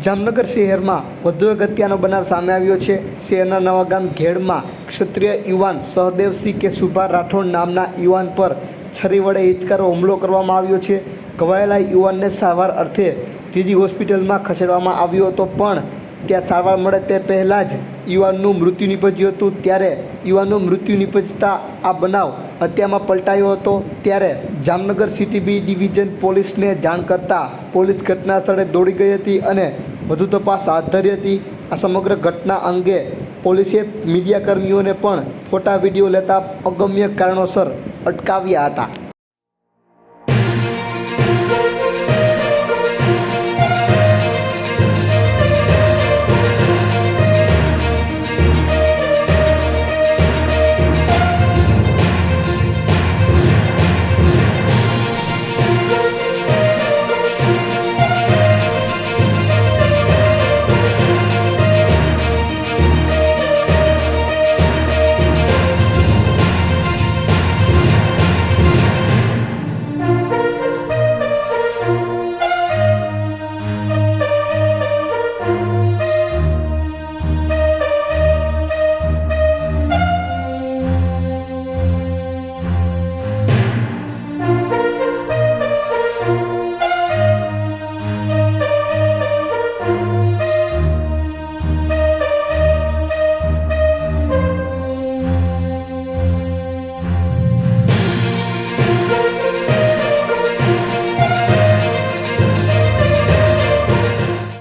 જામનગર શહેરમાં વધુ એક હત્યાનો બનાવ સામે આવ્યો છે। શહેરના નવાગામ ઘેડમાં ક્ષત્રિય યુવાન સહદેવસિંહ કે સુભા રાઠોડ નામના યુવાન પર છરી વડે હિચકારો હુમલો કરવામાં આવ્યો છે। ઘવાયેલા યુવાનને સારવાર અર્થે જીજી હોસ્પિટલમાં ખસેડવામાં આવ્યો હતો, પણ ત્યાં સારવાર મળે તે પહેલાં જ યુવાનનું મૃત્યુ નીપજ્યું હતું। ત્યારે યુવાનનું મૃત્યુ નીપજતા આ બનાવ હત્યામાં પલટાયો હતો। ત્યારે જામનગર સિટી બી ડિવિઝન પોલીસને જાણ કરતાં પોલીસ ઘટના સ્થળે દોડી ગઈ હતી અને વધુ તપાસ હાથ ધરી હતી। આ સમગ્ર ઘટના અંગે પોલીસે મીડિયાકર્મીઓને પણ ફોટા વિડીયો લેતા અગમ્ય કારણોસર અટકાવ્યા હતા।